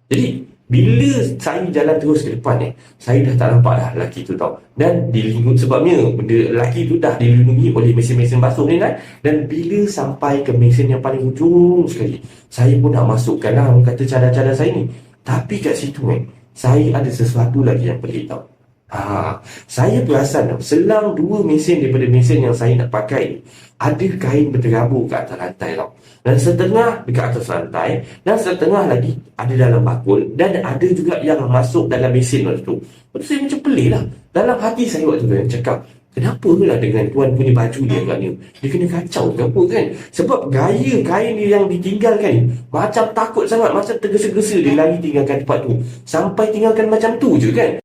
Jadi bila saya jalan terus ke depan ni, saya dah tak nampak dah lelaki tu tau. Dan dilindungi, sebabnya benda lelaki tu dah dilindungi oleh mesin-mesin basuh ni kan. Dan bila sampai ke mesin yang paling ujung sekali, saya pun nak masukkan lah orang kata cadar-cadar saya ni. Tapi kat situ saya ada sesuatu lagi yang pelik tau. Saya perasan tau, selang dua mesin daripada mesin yang saya nak pakai ni, ada kain berterabur kat atas lantai tau. Dan setengah dekat atas lantai, dan setengah lagi ada dalam bakul, dan ada juga yang masuk dalam mesin tu. Lepas tu saya macam pelik lah. Dalam hati saya waktu tu yang cakap, kenapa lah dengan tuan punya baju dia agaknya dia kena kacau ke apa kan? Sebab gaya kain dia yang ditinggalkan ni macam takut sangat, macam tergesa-gesa dia lari tinggalkan tempat tu. Sampai tinggalkan macam tu je kan.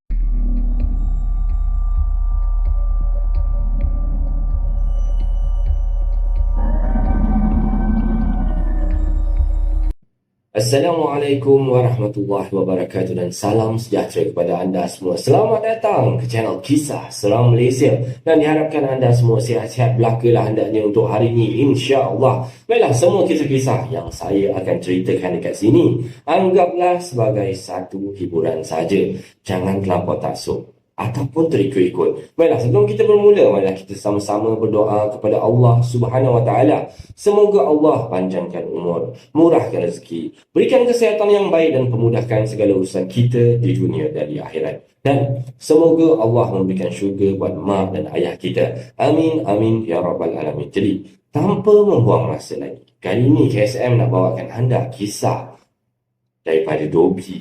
Assalamualaikum warahmatullahi wabarakatuh dan salam sejahtera kepada anda semua. Selamat datang ke channel Kisah Seram Malaysia dan diharapkan anda semua sihat-sihat belakalah hendaknya untuk hari ini, insya-Allah. Baiklah, semua kisah-kisah yang saya akan ceritakan dekat sini anggaplah sebagai satu hiburan saja. Jangan terlampau taksub ataupun terikut-ikut. Baiklah, sebelum kita bermula, marilah kita sama-sama berdoa kepada Allah Subhanahu Wa Taala. Semoga Allah panjangkan umur, murahkan rezeki, berikan kesihatan yang baik dan pemudahkan segala urusan kita di dunia dan di akhirat. Dan semoga Allah memberikan syurga buat mak dan ayah kita. Amin, amin, ya rabbal alamin. Jadi, tanpa membuang masa lagi, kali ini KSM nak bawakan anda kisah daripada Dobi.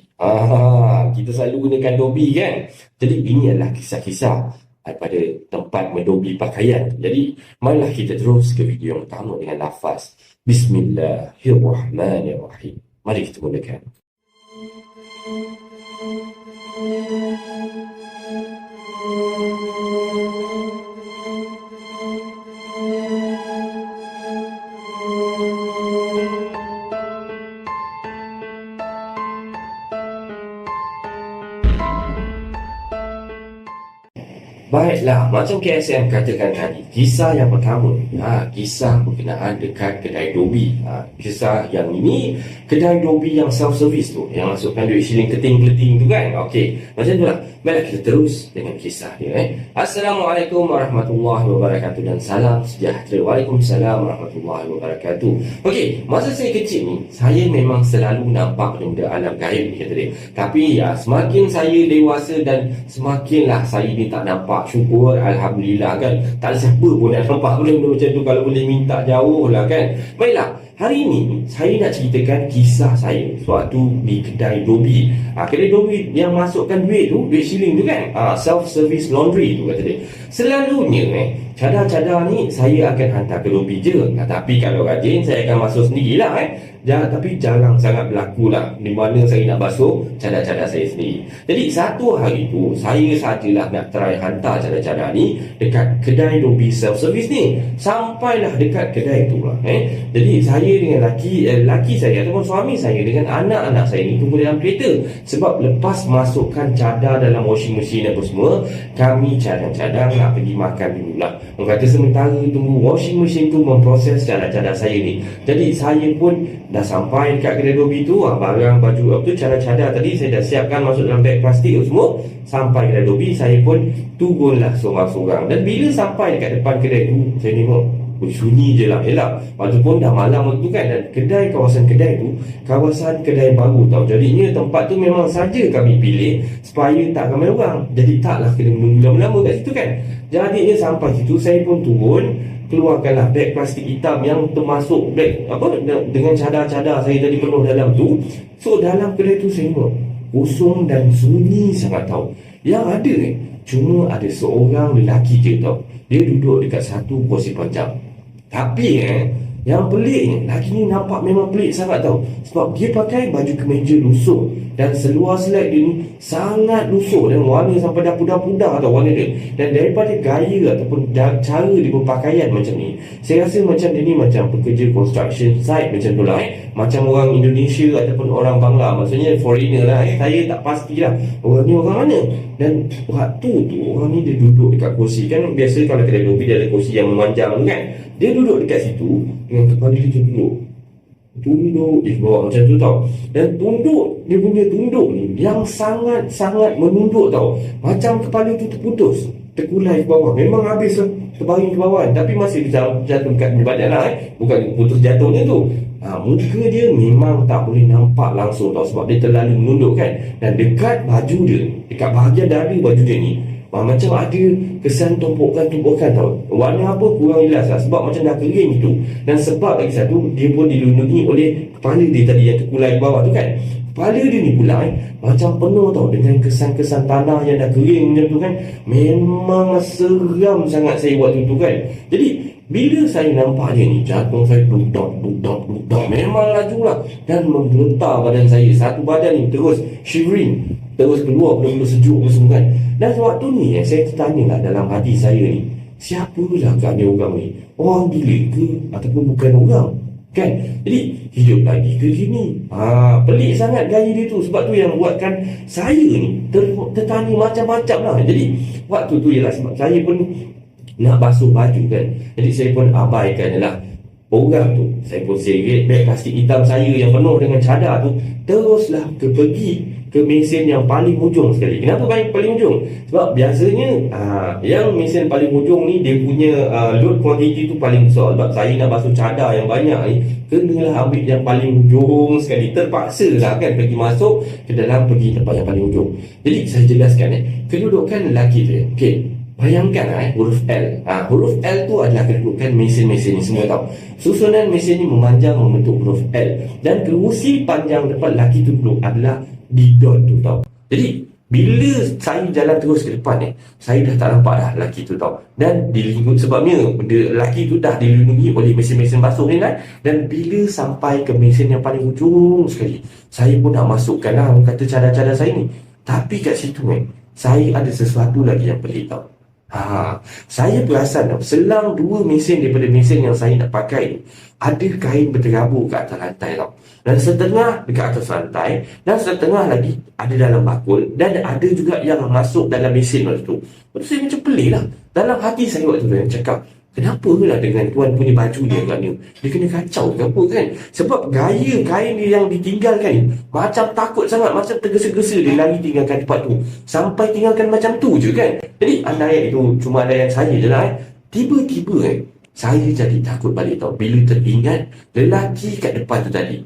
Kita selalu gunakan Dobi kan. Jadi ini adalah kisah-kisah daripada tempat mendobi pakaian. Jadi marilah kita terus ke video yang pertama dengan lafaz Bismillahirrahmanirrahim. Mari kita mulakan. Baiklah, macam KSM katakan tadi, kisah yang pertama, kisah berkenaan dekat kedai Dobi. Kisah yang ini, kedai Dobi yang self-service tu, yang masukkan duit shilling keting-keting tu kan. Okey, macam tu lah. Baiklah, kita terus dengan kisah dia. Assalamualaikum warahmatullahi wabarakatuh dan salam sejahtera. Waalaikumsalam warahmatullahi wabarakatuh. Okey, masa saya kecil ni, saya memang selalu nampak benda alam gaib ni kata dia. Tapi semakin saya dewasa dan semakinlah saya ni tak nampak, syukur, alhamdulillah kan. Tak ada siapa pun nak nampak benda-benda macam tu. Kalau boleh minta jauh lah kan. Baiklah, hari ini saya nak ceritakan kisah saya sewaktu di kedai Dobi. Kedai Dobi yang masukkan duit tu, duit shilling tu kan, self-service laundry tu kata dia. Selalunya cadar-cadar ni saya akan hantar ke Dobi je. Tapi kalau rajin saya akan masuk sendirilah tapi jarang sangat berlaku lah di mana saya nak basuh cadar-cadar saya sendiri. Jadi satu hari tu saya sajalah nak try hantar cadar-cadar ni dekat kedai Dobi self-service ni. Sampailah dekat kedai tu lah Jadi saya dengan laki saya ataupun suami saya dengan anak-anak saya ni tunggu dalam kereta. Sebab lepas masukkan cadar dalam washing machine apa semua, kami cadang-cadang nak pergi makan dulu lah. Orang kata sementara tunggu washing machine tu memproses cadar-cadar saya ni. Jadi saya pun dah sampai dekat kedai Dobi tu, barang baju apa tu, cadar-cadar tadi saya dah siapkan masuk dalam beg plastik tu semua. Sampai kedai Dobi, saya pun turunlah seorang-seorang. Dan bila sampai dekat depan kedai tu, saya tengok sunyi je lah. Yelah, waktu pun dah malam waktu tu kan. Dan kawasan kedai tu, kawasan kedai baru tau. Jadinya tempat tu memang saja kami pilih supaya tak ramai orang. Jadi taklah kena menunggu lama-lama kat situ kan. Jadinya sampai situ, saya pun turun, keluarkanlah beg plastik hitam yang termasuk beg dengan cadar-cadar saya tadi penuh dalam tu. So dalam kedai tu saya tengok kosong dan sunyi sangat tau. Yang ada cuma ada seorang lelaki je tau. Dia duduk dekat satu kursi panjang. Tapi yang peliknya, lelaki ni nampak memang pelik sangat tau. Sebab dia pakai baju kemeja lusuh dan seluar selek dia ni sangat lusuh dan warna sampai dah pudar-pudar tau warna dia. Dan daripada gaya ataupun cara dia berpakaian macam ni, saya rasa macam dia ni macam pekerja construction site macam tu lah Macam orang Indonesia ataupun orang Bangla, maksudnya foreigner lah Saya tak pastilah orang ni orang mana. Dan waktu tu orang ni dia duduk dekat kursi. Kan biasa kalau kedai Dobi dia ada kursi yang memanjang tu kan. Dia duduk dekat situ dengan kepala dia duduk. tunduk di bawah macam tu tau. Dan tunduk, dia punya tunduk ni yang sangat-sangat menunduk tau. Macam kepala tu terputus, terkulai ke bawah. Memang habis lah, terbaring ke bawah, tapi masih jatuh kat badan lah bukan putus jatuhnya tu. Muka dia memang tak boleh nampak langsung tau, sebab dia terlalu menunduk kan. Dan dekat baju dia, dekat bahagian dada baju dia ni, macam ada kesan tumpukan-tumpukan tau. Warna apa kurang jelas lah, sebab macam dah kering gitu. Dan sebab lagi satu, dia pun dilindungi oleh kepala dia tadi yang terkulai ke bawah tu kan. Kepala dia ni pula macam penuh tau dengan kesan-kesan tanah yang dah kering macam tu kan. Memang seram sangat saya waktu tu kan. Jadi bila saya nampak dia ni, jantung saya duduk. Memang laju lah. Dan menggetar badan saya. Satu badan ni terus shivering, terus keluar benda-benda sejuk semua kan. Dan waktu ni saya tertanya lah dalam hati saya ni, siapalah kat dia orang ni? Orang gila ke? Ataupun bukan orang? Kan? Jadi hidup lagi ke gini? Pelik sangat gaya dia tu. Sebab tu yang buatkan saya ni tertanya macam-macam lah. Jadi waktu tu ialah sebab saya pun nak basuh baju kan. Jadi saya pun abaikan lah orang tu. Saya pun seret beg plastik hitam saya yang penuh dengan cadar tu, teruslah pergi ke mesin yang paling hujung sekali. Kenapa paling hujung? Sebab biasanya yang mesin paling hujung ni dia punya load quantity tu paling besar. Sebab saya nak basuh cadar yang banyak ni, kenalah ambil yang paling hujung sekali. Terpaksa lah kan pergi masuk ke dalam, pergi tempat yang paling hujung. Jadi saya jelaskan kedudukan lelaki tu. Okay, bayangkan huruf L. Huruf L tu adalah kedudukan mesin-mesin ni semua tau. Susunan mesin ni memanjang membentuk huruf L. Dan kerusi panjang depan lelaki tu duduk adalah di dot tu tau. Jadi bila saya jalan terus ke depan saya dah tak nampak dah lelaki tu tau. Dan dilindungi, sebabnya lelaki tu dah dilindungi oleh mesin-mesin basuh ni kan. Dan bila sampai ke mesin yang paling hujung sekali, saya pun nak masukkan lah orang kata cadar-cadar saya ni. Tapi kat situ saya ada sesuatu lagi yang pelik tau. Saya perasan tau, selang dua mesin daripada mesin yang saya nak pakai ni, ada kain berterabur kat atas lantai tau. Dan setengah dekat atas lantai, dan setengah lagi ada dalam bakul, dan ada juga yang masuk dalam mesin waktu tu. Lepas tu saya macam pelik lah. Dalam hati saya waktu tu yang cakap, kenapa lah dengan tuan punya baju dia kat ni? Dia kena kacau ke apa kan? Sebab gaya kain dia yang ditinggalkan ni macam takut sangat, macam tergesa-gesa dia lari tinggalkan tempat tu. Sampai tinggalkan macam tu je kan. Jadi andai itu cuma andaian saya je lah Tiba-tiba saya jadi takut balik tau bila teringat lelaki kat depan tu tadi.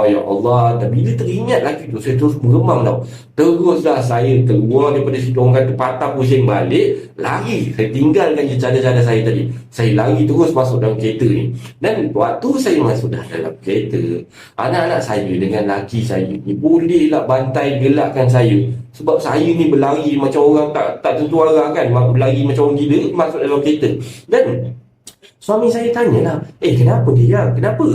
Ya Allah. Dan bila teringat lagi tu, saya terus meremang tau. Teruslah saya keluar daripada situ, orang kata patah pusing balik, lari. Saya tinggalkan je cadar-cadar saya tadi. Saya lari terus masuk dalam kereta ni. Dan waktu saya masuk dalam kereta, anak-anak saya dengan laki saya ni bolehlah bantai gelakkan saya. Sebab saya ni berlari macam orang tak tentu arah kan. Berlari macam orang gila masuk dalam kereta. Dan suami saya tanyalah, kenapa dia? Kenapa?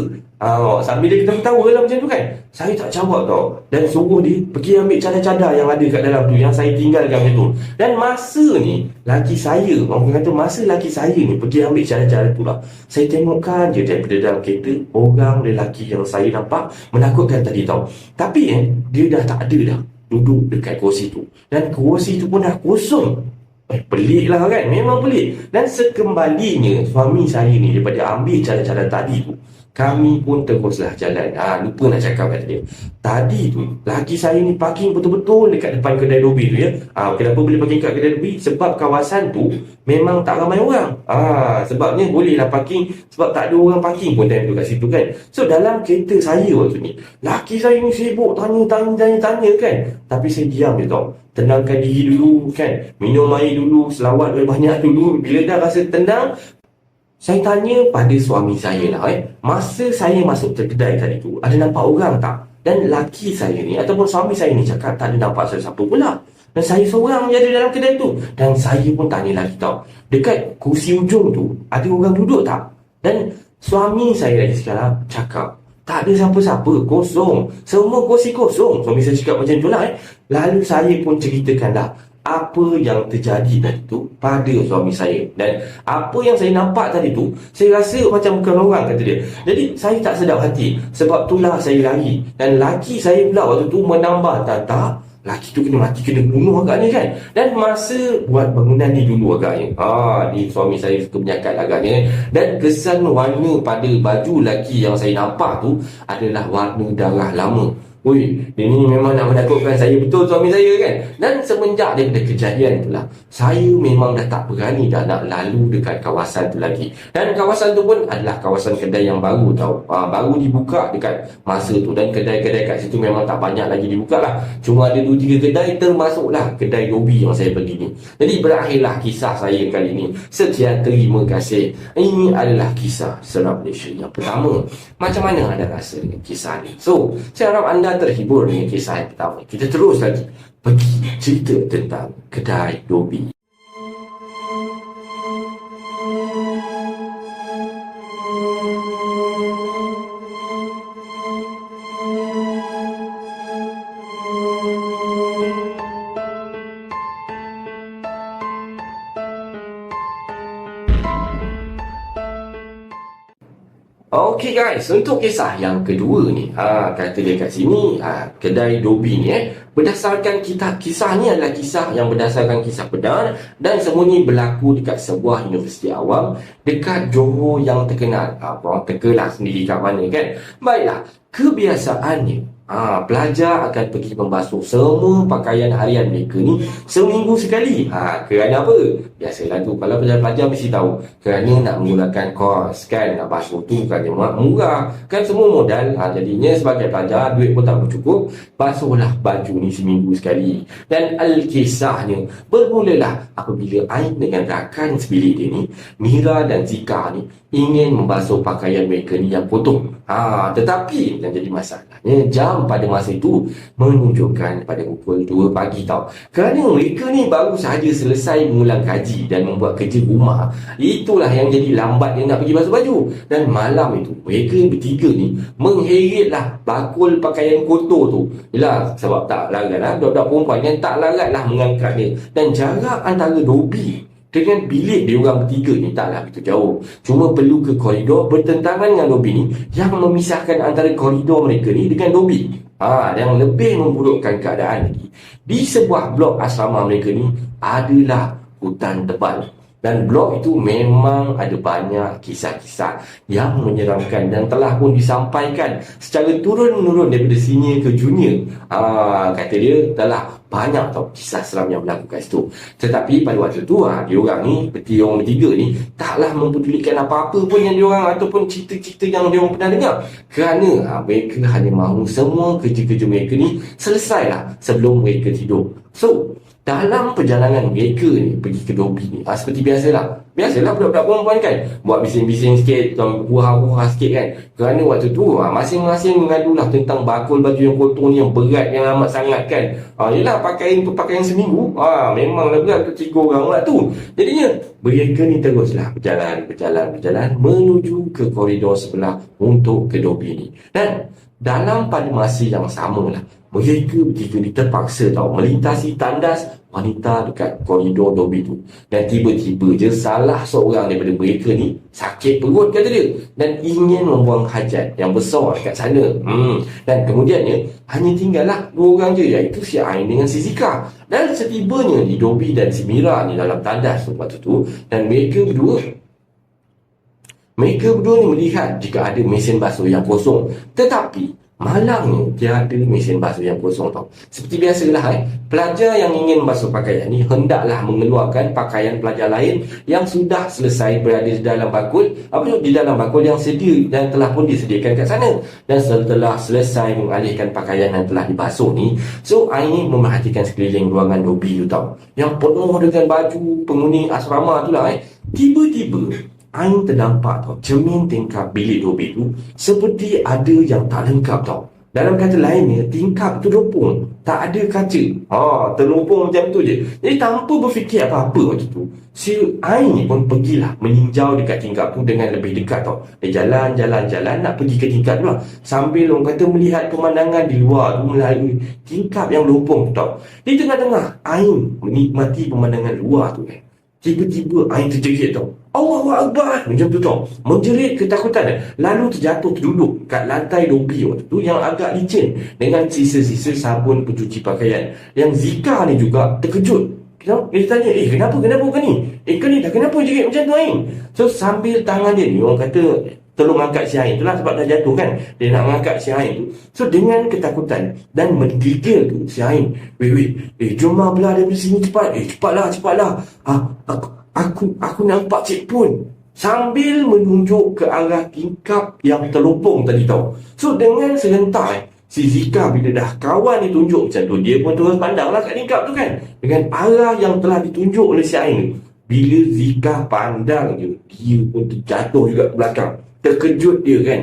Sambil dia ketawa lah macam tu kan. Saya tak jawab tau. Dan suruh dia pergi ambil cadar-cadar yang ada kat dalam tu, yang saya tinggalkan macam tu. Dan masa ni laki saya, orang kata masa laki saya ni pergi ambil cadar-cadar tu lah, saya tengokkan je daripada dalam kereta orang lelaki yang saya nampak menakutkan tadi tau. Tapi dia dah tak ada dah duduk dekat kursi tu. Dan kursi tu pun dah kosong. Pelik lah kan. Memang pelik. Dan sekembalinya suami saya ni daripada ambil cadar-cadar tadi tu, kami pun teruslah jalan. Lupa nak cakap kat dia. Tadi tu laki saya ni parking betul-betul dekat depan kedai Dobi tu ya. Kenapa boleh parking kat kedai Dobi? Sebab kawasan tu memang tak ramai orang. Sebabnya bolehlah parking, sebab tak ada orang parking pun time tu kat situ kan. So dalam kereta saya waktu ni, laki saya ni sibuk tanya kan. Tapi saya diam je tau. Tenangkan diri dulu kan. Minum air dulu, selawat banyak dulu. Bila dah rasa tenang, saya tanya pada suami saya lah masa saya masuk ke kedai tadi tu, ada nampak orang tak? Dan laki saya ni ataupun suami saya ni cakap tak ada nampak siapa pula. Dan saya seorang je ada dalam kedai tu. Dan saya pun tanya lagi tau, dekat kursi ujung tu ada orang duduk tak? Dan suami saya lagi sekarang cakap tak ada siapa-siapa, kosong. Semua kursi kosong. Suami saya cakap macam tu lah Lalu saya pun ceritakan dah apa yang terjadi tadi tu pada suami saya. Dan apa yang saya nampak tadi tu, saya rasa macam bukan orang, kata dia. Jadi saya tak sedap hati. Sebab itulah saya lari. Dan laki saya pula waktu tu menambah, tak laki tu kena mati, kena bunuh agaknya kan. Dan masa buat bangunan ni dulu agaknya, di suami saya suka menyakat agaknya. Dan kesan warna pada baju laki yang saya nampak tu adalah warna darah lama. Ui, ini memang nak menakutkan saya betul suami saya kan. Dan semenjak daripada kejadian tu lah, saya memang dah tak berani dah nak lalu dekat kawasan tu lagi. Dan kawasan tu pun adalah kawasan kedai yang baru tau, baru dibuka dekat masa tu. Dan kedai-kedai kat situ memang tak banyak lagi dibuka lah, cuma ada 2-3 kedai, termasuklah kedai Dobi yang saya pergi ni. Jadi berakhirlah kisah saya kali ni. Sekian, terima kasih. Ini adalah kisah seram Malaysia yang pertama. Macam mana anda rasa dengan kisah ni? So, saya harap anda terhibur dengan kisah yang pertama. Kita terus lagi pergi cerita tentang kedai Dobi. Okey guys, untuk kisah yang kedua ni, kata dia kat sini, kedai Dobi ni berdasarkan kisah ni adalah kisah yang berdasarkan kisah benar, dan semua ni berlaku dekat sebuah universiti awam dekat Johor yang terkenal. Terkelah sendiri kat mana kan. Baiklah, kebiasaannya pelajar akan pergi membasuh semua pakaian harian mereka ni seminggu sekali. Kerana apa? Biasalah tu, kalau pelajar-pelajar mesti tahu, kerana nak menggunakan kos kan, nak basuh tu kan murah kan, semua modal. Jadinya sebagai pelajar, duit pun tak bercukup, basuhlah baju ni seminggu sekali. Dan al-kisahnya bermulalah apabila Ain dengan rakan sebilik dia ni, Mira dan Zika ni, ingin membasuh pakaian mereka ni yang kotor. Tetapi yang jadi masalahnya, jam pada masa itu menunjukkan pada pukul 2 pagi tau. Kerana mereka ni baru sahaja selesai mengulang kaji dan membuat kerja rumah. Itulah yang jadi lambat dia nak pergi basuh baju. Dan malam itu mereka bertiga ni mengheritlah bakul pakaian kotor tu. Yelah, sebab tak larat lah, budak-budak perempuan yang tak larat lah mengangkatnya. Dan jarak antara Dobi dengan bilik dia orang bertiga ni taklah begitu jauh. Cuma perlu ke koridor bertentangan dengan Dobi ni, yang memisahkan antara koridor mereka ni dengan Dobi. Yang lebih memburukkan keadaan lagi, di sebuah blok asrama mereka ni adalah hutan tebal. Dan blok itu memang ada banyak kisah-kisah yang menyeramkan dan telah pun disampaikan secara turun-menurun daripada senior ke junior. Kata dia telah banyak tau kisah seram yang berlaku kat situ. Tetapi pada waktu tu, diorang ni, seperti orang bertiga ni, taklah mempedulikan apa-apa pun yang diorang ataupun cerita-cerita yang diorang pernah dengar. Kerana mereka hanya mahu semua kerja-kerja mereka ni selesailah sebelum mereka tidur. So, dalam perjalanan mereka ni pergi ke Dobi ni, seperti biasalah budak-budak perempuan kan, buat bising-bising sikit, hura-hura sikit kan. Kerana waktu tu masing-masing mengadulah tentang bakul baju yang kotor ni, yang berat, yang amat sangat kan. Yelah, pakaian seminggu, memanglah berat untuk 3 orang lah tu. Jadinya mereka ni teruslah berjalan menuju ke koridor sebelah untuk ke Dobi ni. Dan dalam pada masa yang sama lah, mereka bertiga ni terpaksa melintasi tandas wanita dekat koridor Dobi tu. Dan tiba-tiba je salah seorang daripada mereka ni sakit perut, kata dia, dan ingin membuang hajat yang besar dekat sana. Dan kemudiannya hanya tinggallah 2 orang je, iaitu si Ain dengan si Zika. Dan setibanya di Dobi dan si Mira ni dalam tandas tu waktu tu, dan mereka berdua ni melihat jika ada mesin basuh yang kosong. Tetapi malangnya tiada mesin basuh yang kosong tau. Seperti biasalah, pelajar yang ingin basuh pakaian ni hendaklah mengeluarkan pakaian pelajar lain yang sudah selesai berada di dalam bakul, di dalam bakul yang sedia dan telah pun disediakan kat sana. Dan setelah selesai mengalihkan pakaian yang telah dibasuh ni, so Ain memerhatikan sekeliling ruangan Dobi tu tau, yang penuh dengan baju penghuni asrama tu lah. Tiba-tiba Ain terdampak cermin tingkap bilik Dobi tu seperti ada yang tak lengkap tau. Dalam kata lainnya, tingkap tu lopong, tak ada kaca. Terlopong macam tu je. Jadi tanpa berfikir apa-apa waktu tu, si Ain ni pun pergilah meninjau dekat tingkap tu dengan lebih dekat tau. Dia jalan nak pergi ke tingkap tu lah, sambil orang kata melihat pemandangan di luar tu melalui tingkap yang lopong tu tau. Di tengah-tengah Ain menikmati pemandangan luar tu tiba-tiba Ain terjegit tau. Allahu Akbar, macam tu tau, menjerit ketakutan. Lalu terjatuh terduduk kat lantai lobi waktu tu yang agak licin dengan sisa-sisa sabun pencuci pakaian. Yang Zika ni juga terkejut. Dia tanya, kenapa kau ni? Kau ni dah kenapa jerit macam tu Ain? So sambil tangan dia ni, orang kata tolong angkat si Ain tu lah, sebab dah jatuh kan, dia nak angkat si Ain tu. So dengan ketakutan dan menggigil tu si Ain, jom lah belah daripada sini cepat. Cepatlah. Aku nampak Cik Pun, sambil menunjuk ke arah tingkap yang terlopong tadi tau. So dengan serentak si Zika bila dah kawan ditunjuk macam tu, dia pun terus pandang lah kat tingkap tu kan, dengan arah yang telah ditunjuk oleh si Ain. Bila Zika pandang dia pun terjatuh juga ke belakang. Terkejut dia kan,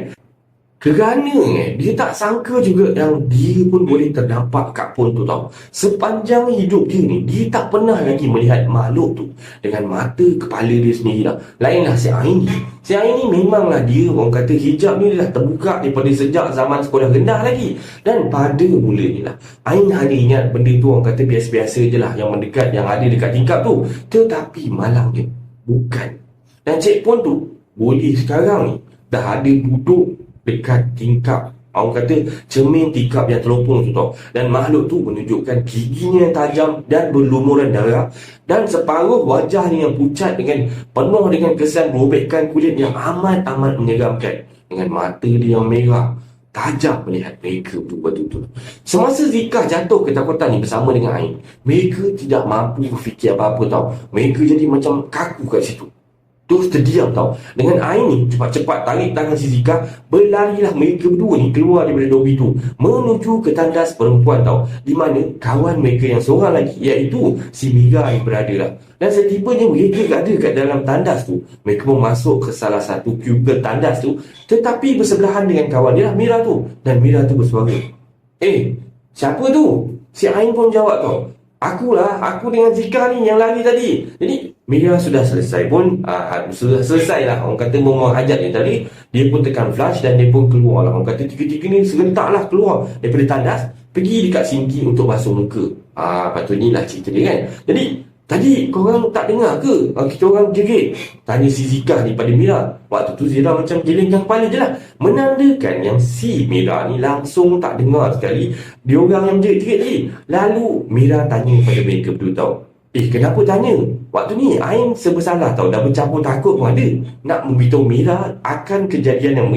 kerana dia tak sangka juga yang dia pun boleh terdampak kat pon tu tau. Sepanjang hidup dia ni, dia tak pernah lagi melihat makhluk tu dengan mata kepala dia sendiri lah. Lainlah si Ain ni. Si Ain ni memanglah dia, orang kata hijab ni dah terbuka daripada sejak zaman sekolah rendah lagi. Dan pada mulanya lah, Ain hanya ingat benda tu orang kata biasa-biasa je lah, yang mendekat, yang ada dekat tingkap tu. Tetapi malangnya bukan. Dan Cik Pon tu boleh sekarang ni dah ada duduk dekat tingkap, orang kata cermin tingkap yang terlopong tu tau. Dan makhluk tu menunjukkan giginya yang tajam dan berlumuran darah, dan separuh wajahnya yang pucat dengan penuh dengan kesan robekan kulit yang amat menyeramkan. Dengan mata dia yang merah tajam melihat mereka betul-betul. Semasa Zika jatuh ketakutan ni bersama dengan Ain, mereka tidak mampu berfikir apa-apa tau. Mereka jadi macam kaku kat situ, terus terdiam tau. Dengan Ain ni cepat-cepat tarik tangan si Zika, berlarilah mereka berdua ni keluar daripada lobi tu, menuju ke tandas perempuan tau, di mana kawan mereka yang seorang lagi, iaitu si Mira yang berada lah. Dan setibanya mereka ada kat dalam tandas tu, mereka pun masuk ke salah satu kubikel tandas tu, tetapi bersebelahan dengan kawan dia lah, Mira tu. Dan Mira tu bersuara, siapa tu? Si Ain pun jawab tau, aku dengan Zika ni yang lari tadi. Jadi Mira sudah selesai pun, sudah selesai lah, orang kata membuang hajat ni tadi. Dia pun tekan flash dan dia pun keluar lah. Orang kata tiga-tiga ni serentak lah keluar daripada tandas, pergi dekat sinki untuk basuh muka. Patut ni lah cerita dia kan. Jadi tadi korang tak dengar ke kita orang jerit? Tanya si Zika ni pada Mira. Waktu tu Zira macam gelengkan kepala je lah, menandakan yang si Mira ni langsung tak dengar sekali dia orang yang jerit-jerit tadi. Lalu Mira tanya pada mereka berdua tau, kenapa tanya? Waktu ni Ain sebersalah tau, dah bercampur takut pun ada, nak memberitahu Mira akan kejadian yang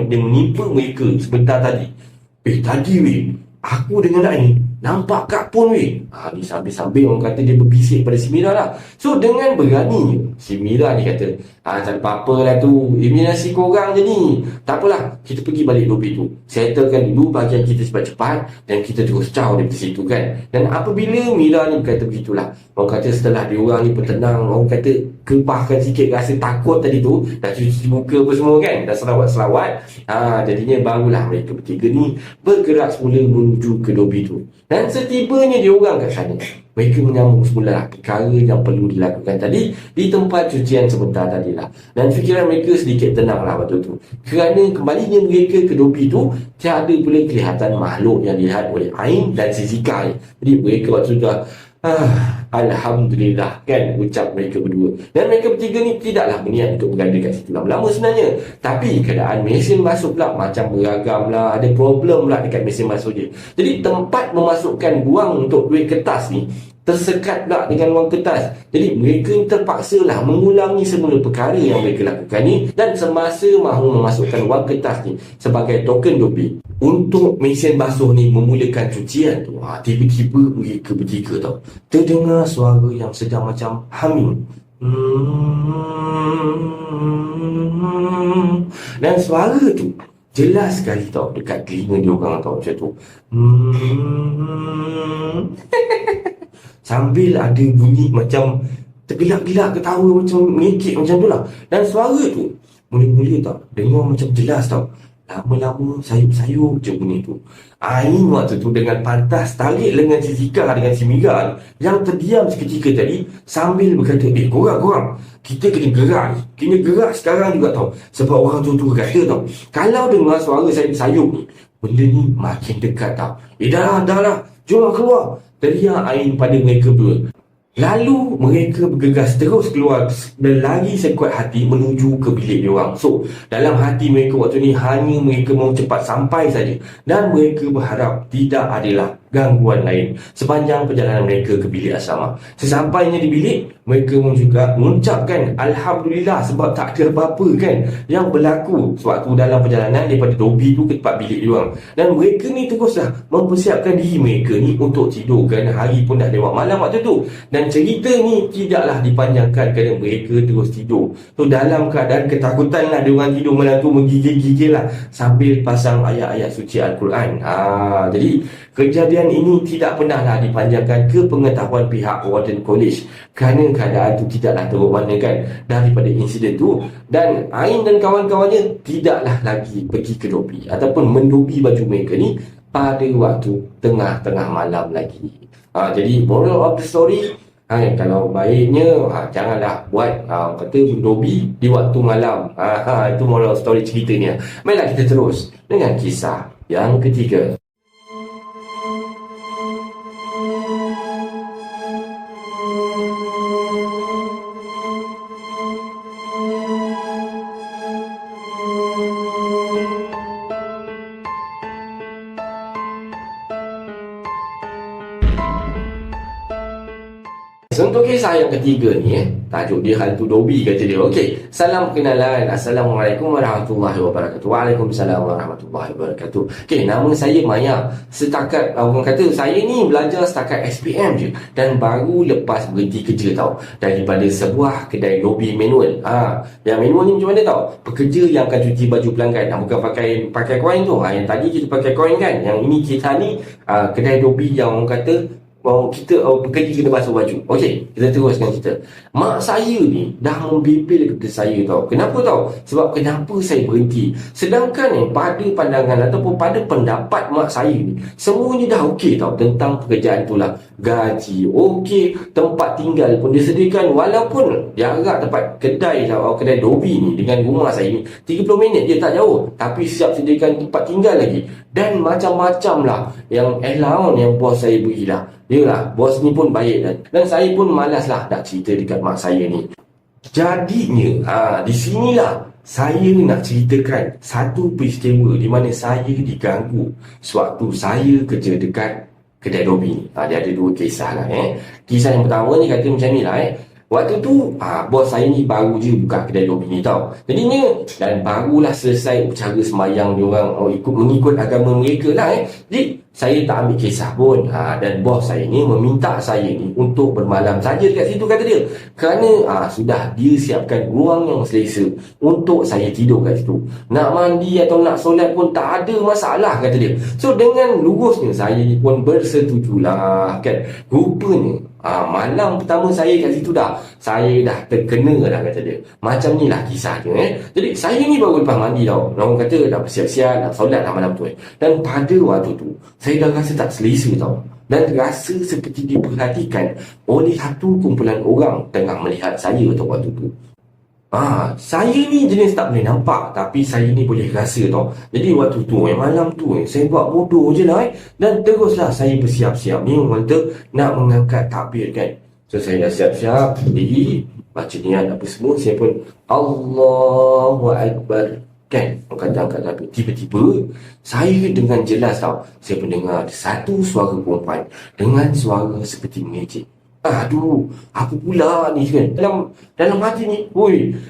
menimpa mereka sebentar tadi. Tadi aku dengan Ain nampak Kak Pon ni sambil-sambil orang kata dia berbisik pada si Mira lah. So dengan berani si Mira ni kata, tak apa-apa lah tu, ini nasi korang je ni, tak apalah, kita pergi balik lobi tu, settlekan dulu bahagian kita cepat-cepat, dan kita terus caw daripada situ kan. Dan apabila Mira ni berkata begitulah, orang kata setelah dia orang ni bertenang, orang kata kebahkan sikit rasa takut tadi tu, dah cuci muka apa semua kan, dah selawat-selawat, jadinya barulah mereka bertiga ni bergerak semula menuju ke lobi tu. Dan setibanya dia orang kat sana, mereka menyambung semula perkara yang perlu dilakukan tadi di tempat cucian sebentar tadi lah. Dan fikiran mereka sedikit tenang lah waktu tu, kerana kembalinya mereka ke lobi tu tiada pula kelihatan makhluk yang dilihat oleh Ain dan si Zika ni. Jadi mereka waktu tu Alhamdulillah kan, ucap mereka berdua. Dan mereka bertiga ni tidaklah berniat untuk berada kat situ lama-lama sebenarnya. Tapi keadaan mesin basuh pula macam beragam lah, ada problem pula dekat mesin basuh dia. Jadi tempat memasukkan buang untuk duit kertas ni tersekat pula dengan wang kertas. Jadi mereka terpaksa lah mengulangi semula perkara yang mereka lakukan ni. Dan semasa mahu memasukkan wang kertas ni sebagai token dobi untuk mesin basuh ni memulakan cucian tu, tiba-tiba mereka bertiga tau terdengar suara yang sedang macam humming. Dan suara tu jelas sekali tau dekat telinga dia orang tau, macam tu. Sambil ada bunyi macam tergelak-gelak ketawa, macam mengikik macam tu lah. Dan suara tu mula-mula tau dengar macam jelas tau, lama-lama sayup-sayup je bunyi tu. Ain waktu tu dengan pantas tarik lengan si Zika dengan si Mira yang terdiam seketika tadi, sambil berkata, korang kita kena gerak ni, kena gerak sekarang juga tau, sebab orang tu kata tau, kalau dengar suara sayup-sayup ni, benda ni makin dekat tau. Dah lah, jom keluar, teriak Ain pada mereka berdua. Lalu mereka bergegas terus keluar dan lari sekuat hati menuju ke bilik diorang. So, dalam hati mereka waktu ni hanya mereka mahu cepat sampai saja. Dan mereka berharap tidak adalah gangguan lain sepanjang perjalanan mereka ke bilik asrama. Sesampainya di bilik, mereka pun juga mengucapkan Alhamdulillah sebab tak ada apa-apa kan yang berlaku sewaktu dalam perjalanan daripada lobi tu ke tempat bilik diorang. Dan mereka ni teruslah mempersiapkan diri mereka ni untuk tidur kerana hari pun dah lewat malam waktu tu. Dan cerita ni tidaklah dipanjangkan kerana mereka terus tidur. So dalam keadaan ketakutan lah diorang tidur malam tu, menggigil-gigil lah sambil pasang ayat-ayat suci Al-Quran. Jadi kejadian ini tidak pernahlah dipanjangkan ke pengetahuan pihak Warden College kerana keadaan itu tidaklah terumanakan daripada insiden tu, dan Ain dan kawan-kawannya tidaklah lagi pergi ke lobi ataupun mendobi baju mereka ni pada waktu tengah-tengah malam lagi. Jadi moral of the story, kalau baiknya janganlah buat kata mendobi di waktu malam. Itu moral story ceritanya. Baiklah, kita terus dengan kisah yang ketiga. Untuk kisah yang ketiga ni, tajuk dia hantu dobi kata dia. Okey, salam perkenalan. Assalamualaikum warahmatullahi wabarakatuh. Waalaikumsalam warahmatullahi wabarakatuh. Okey, nama saya Maya. Setakat orang kata saya ni belajar setakat SPM je dan baru lepas berhenti kerja tau daripada sebuah kedai lobi manual. Yang manual ni macam mana tau? Pekerja yang akan cuci baju pelanggan, bukan pakai koin tu. Yang tadi kita pakai koin kan. Yang ini kita ni kedai lobi yang orang kata kita bekerja kena basuh baju. Okey, kita teruskan cerita. Mak saya ni dah membebel kepada saya tau. Kenapa tau? Sebab kenapa saya berhenti. Sedangkan pada pandangan ataupun pada pendapat mak saya ni, semuanya dah okey tau tentang pekerjaan tu lah. Gaji okey, tempat tinggal pun disediakan, walaupun jarak tempat kedai dobi ni dengan rumah saya ni 30 minit je, tak jauh, tapi siap sediakan tempat tinggal lagi. Dan macam-macam lah yang allowance yang bos saya beri lah. Yalah, bos ni pun baik dan saya pun malas lah nak cerita dekat mak saya ni. Jadinya di sinilah saya nak ceritakan satu peristiwa di mana saya diganggu sewaktu saya kerja dekat kedai dobi ni. Dia ada dua kisah lah. Kisah yang pertama ni kata macam ni lah. Waktu tu bos saya ni baru je buka kedai dobi ni tau. Jadinya dan barulah selesai upacara sembahyang diorang mengikut agama mereka lah. Jadi saya tak ambil kisah pun. Dan bos saya ni meminta saya ni untuk bermalam saja dekat situ kata dia. Kerana sudah dia siapkan ruang yang selesa untuk saya tidur kat situ. Nak mandi atau nak solat pun tak ada masalah kata dia. So dengan lurusnya saya pun bersetujulah kan. Rupanya malam pertama saya kat situ saya dah terkena dah kata dia. Macam ni lah kisahnya. Jadi saya ni baru lepas mandi tau. Orang kata dah bersiap-siap nak solat lah malam tu. Dan pada waktu tu saya dah rasa tak selesa tau. Dan rasa seperti diperhatikan oleh satu kumpulan orang tengah melihat saya pada waktu tu. Saya ni jenis tak boleh nampak, tapi saya ni boleh rasa tau. Jadi waktu tu malam tu saya buat bodoh je lah. Dan teruslah saya bersiap-siap ni orang kata nak mengangkat takbir kan. So saya dah siap-siap diri, baca niat apa semua. Saya pun Allahu Akbar kan, angkat takbir. Tiba-tiba saya dengan jelas tau, saya mendengar satu suara perempuan dengan suara seperti mengejek. Aduh, apa pula ni kan. Dalam hati ni,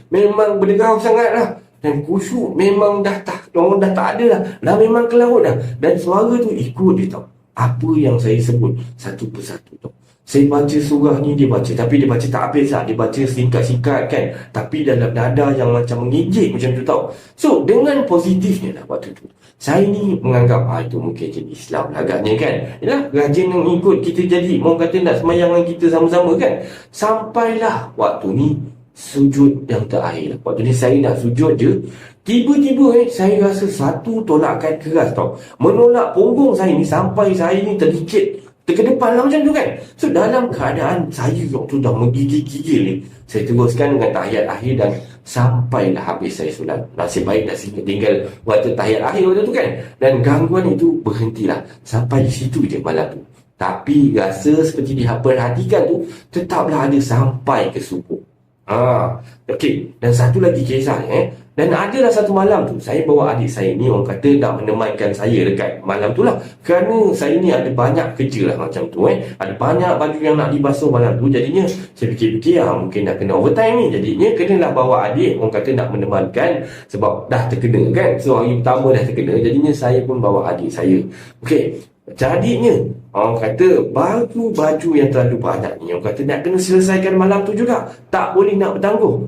memang berdegau sangat lah. Dan khusyuk memang dah tak ada lah. Dah memang ke laut dah. Dan suara tu ikut dia tau. Apa yang saya sebut satu persatu tau. Saya baca surah ni, dia baca. Tapi dia baca tak habis lah. Dia baca singkat-singkat kan. Tapi dalam dada yang macam mengejek macam tu tau. So, dengan positifnya lah waktu tu, saya ni menganggap itu mungkin jadi Islam lah agaknya kan. Yalah, rajin yang ikut kita jadi. Mau kata nak sembahyang dengan kita sama-sama kan. Sampailah waktu ni sujud yang terakhir. Waktu ni saya nak sujud je. Tiba-tiba saya rasa satu tolakan keras tau. Menolak punggung saya ni sampai saya ni terikit terkedepan lah macam tu kan. So dalam keadaan saya waktu dah menggigil-gigil ni, saya teruskan dengan tahiyat akhir dan sampailah habis saya solat. Nasib baik dah tinggal waktu tahiyat akhir waktu tu kan. Dan gangguan itu berhentilah. Sampai di situ je malam tu. Tapi rasa seperti diperhatikan tu tetaplah ada sampai ke subuh. Okey. Dan satu lagi kisah Dan adalah satu malam tu, saya bawa adik saya ni, orang kata nak menemankan saya dekat malam tu lah. Kerana saya ni ada banyak kerja lah macam tu Ada banyak baju yang nak dibasuh malam tu. Jadinya saya fikir-fikir mungkin nak kena overtime ni. Jadinya kenalah bawa adik, orang kata nak menemankan. Sebab dah terkena kan. So hari pertama dah terkena. Jadinya saya pun bawa adik saya. Okey. Jadinya orang kata baju yang terlalu banyak ni, orang kata nak kena selesaikan malam tu juga. Tak boleh nak bertangguh.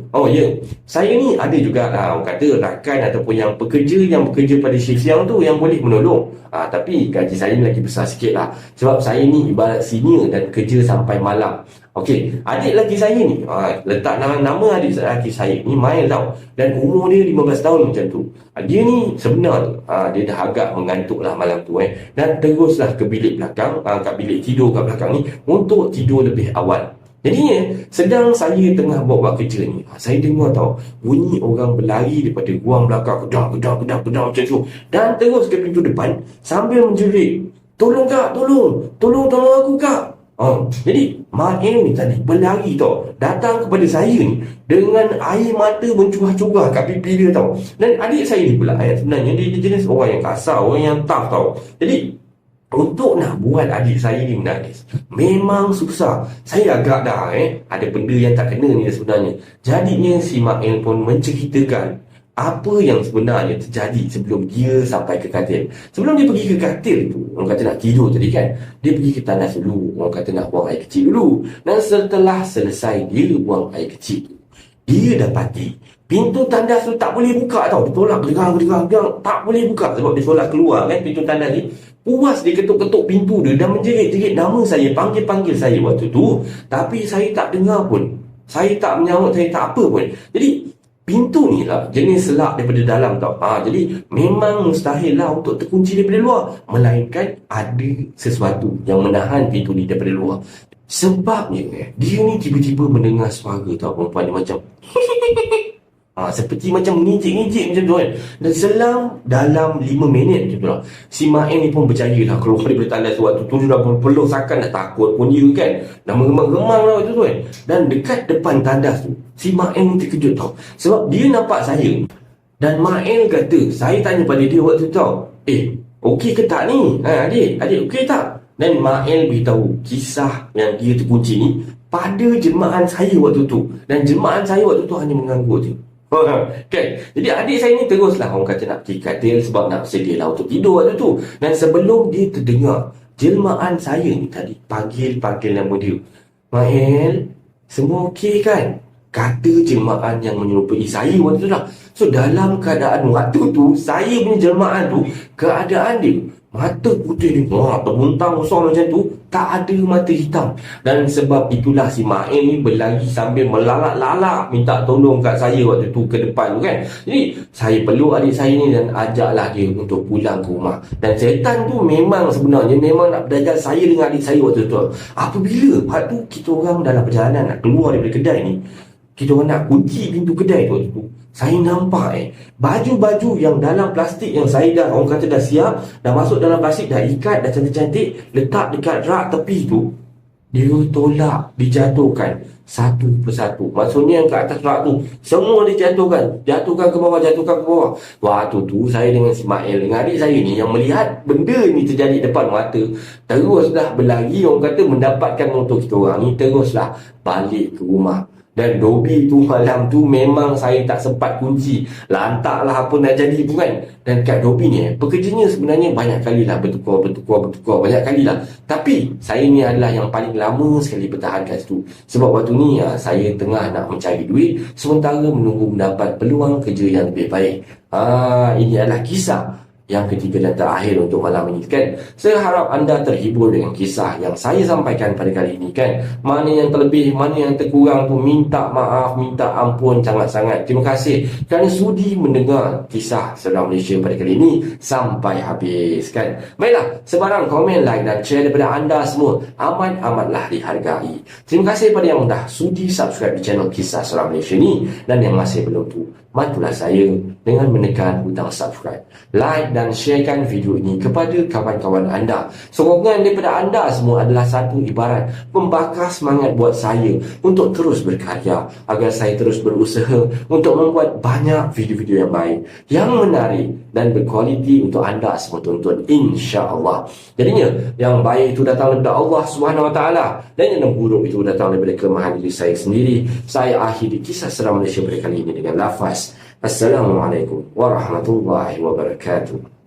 Saya ni ada juga orang kata rakan ataupun yang bekerja pada shift siang tu yang boleh menolong. Tapi gaji saya ni lagi besar sikit lah. Sebab saya ni ibarat senior dan kerja sampai malam. Okey, adik lelaki saya ni, letak nama adik lelaki saya ni Mail tau. Dan umur dia 15 tahun macam tu. Dia ni sebenarnya dia dah agak mengantuk lah malam tu Dan teruslah ke bilik belakang, kat bilik tidur kat belakang ni untuk tidur lebih awal. Jadinya sedang saya tengah buat kerja ni, saya dengar tau bunyi orang berlari daripada ruang belakang, kedang macam tu. Dan terus ke pintu depan sambil menjerit, "Tolong kak, tolong aku kak." Jadi Mail ni tadi berlari tau, datang kepada saya ni dengan air mata mencurah-curah kat pipi dia tau. Dan adik saya ni pula sebenarnya dia jenis orang yang kasar, orang yang tough tau. Jadi untuk nak buat adik saya ni menangis memang susah. Saya agak dah ada benda yang tak kena ni sebenarnya. Jadinya si Mail pun menceritakan apa yang sebenarnya terjadi sebelum dia sampai ke katil. Sebelum dia pergi ke katil tu, orang kata nak tidur tadi kan, dia pergi ke tandas dulu, orang kata nak buang air kecil dulu. Dan setelah selesai dia buang air kecil tu, dia dapati pintu tandas tu tak boleh buka tau. Dia tolak gerang, tak boleh buka sebab dia tolak keluar kan pintu tandas ni. Puas dia ketuk-ketuk pintu dia dan menjerit-jerit nama saya, panggil saya waktu tu. Tapi saya tak dengar pun, saya tak menyahut, saya tak apa pun. Jadi pintu ni lah jenis selak daripada dalam tau. Jadi memang mustahil lah untuk terkunci daripada luar, melainkan ada sesuatu yang menahan pintu ni daripada luar. Sebabnya dia ni tiba-tiba mendengar suara tau, perempuan ni macam seperti macam ngijik-ngijik macam tu kan. Dan selang dalam 5 minit macam tu lah, si Main ni pun berjaya lah keluar daripada tandas waktu tu. Dia dah berpeluh sakan, dah takut pun dia kan, dah meremang-remang lah waktu tu kan. Dan dekat depan tandas tu, si Main ni terkejut tau, sebab dia nampak saya. Dan Main kata, saya tanya pada dia waktu tu tau, okey ke tak ni? Adik okey tak? Dan Main beritahu kisah yang dia terkunci ni pada jelmaan saya waktu tu. Dan jelmaan saya waktu tu hanya menganggur je. Okay. Jadi adik saya ni teruslah orang kata nak pergi katil sebab nak sedia lah untuk tidur waktu tu. Dan sebelum dia terdengar jelmaan saya ni tadi panggil nama dia, "Mail, semua okey kan?" Kata jelmaan yang menyerupai saya waktu tu lah. So dalam keadaan waktu tu, saya punya jelmaan tu, keadaan dia mata putih ni terbentang besar macam tu, tak ada mata hitam. Dan sebab itulah si Mail ni berlari sambil melalak-lalak minta tolong kat saya waktu tu ke depan tu kan. Jadi saya peluk adik saya ni dan ajaklah dia untuk pulang ke rumah. Dan setan tu memang sebenarnya nak belajar saya dengan adik saya waktu tu. Apabila waktu kita orang dalam perjalanan nak keluar daripada kedai ni, kita orang nak kunci pintu kedai tu, saya nampak baju-baju yang dalam plastik yang saya dah orang kata dah siap, dah masuk dalam plastik, dah ikat, dah cantik-cantik, letak dekat rak tepi tu, dia tolak dijatuhkan satu persatu. Maksudnya yang kat atas rak tu semua dijatuhkan ke bawah. Waktu tu saya dengan Ismail, dengan adik saya ni yang melihat benda ni terjadi depan mata, teruslah berlari, orang kata mendapatkan motor kita orang ni, teruslah balik ke rumah. Dan Dobi tu malam tu memang saya tak sempat kunci, lantaklah apa nak jadi pun kan. Dan kat Dobi ni pekerjanya sebenarnya banyak kali lah bertukar banyak kali lah. Tapi saya ni adalah yang paling lama sekali bertahan kat situ. Sebab waktu ni saya tengah nak mencari duit sementara menunggu mendapat peluang kerja yang lebih baik. Ini adalah kisah yang ketiga dan terakhir untuk malam ini kan. Saya harap anda terhibur dengan kisah yang saya sampaikan pada kali ini kan. Mana yang terlebih, mana yang terkurang tu minta maaf, minta ampun sangat-sangat. Terima kasih kerana sudi mendengar kisah Seram Malaysia pada kali ini sampai habis kan. Baiklah, sebarang komen, like dan share daripada anda semua amat-amatlah dihargai. Terima kasih pada yang dah sudi subscribe di channel Kisah Seram Malaysia ni. Dan yang masih belum tu, bantulah saya dengan menekan butang subscribe, like dan sharekan video ini kepada kawan-kawan anda. Sokongan daripada anda semua adalah satu ibarat membakar semangat buat saya untuk terus berkarya, agar saya terus berusaha untuk membuat banyak video-video yang baik, yang menarik dan berkualiti untuk anda semua tonton, insya-Allah. Jadinya yang baik itu datang daripada Allah Subhanahu Wa Taala dan yang buruk itu datang daripada kelemahan diri saya sendiri. Saya akhiri kisah seram Malaysia pada kali ini dengan lafaz Assalamualaikum warahmatullahi wabarakatuh.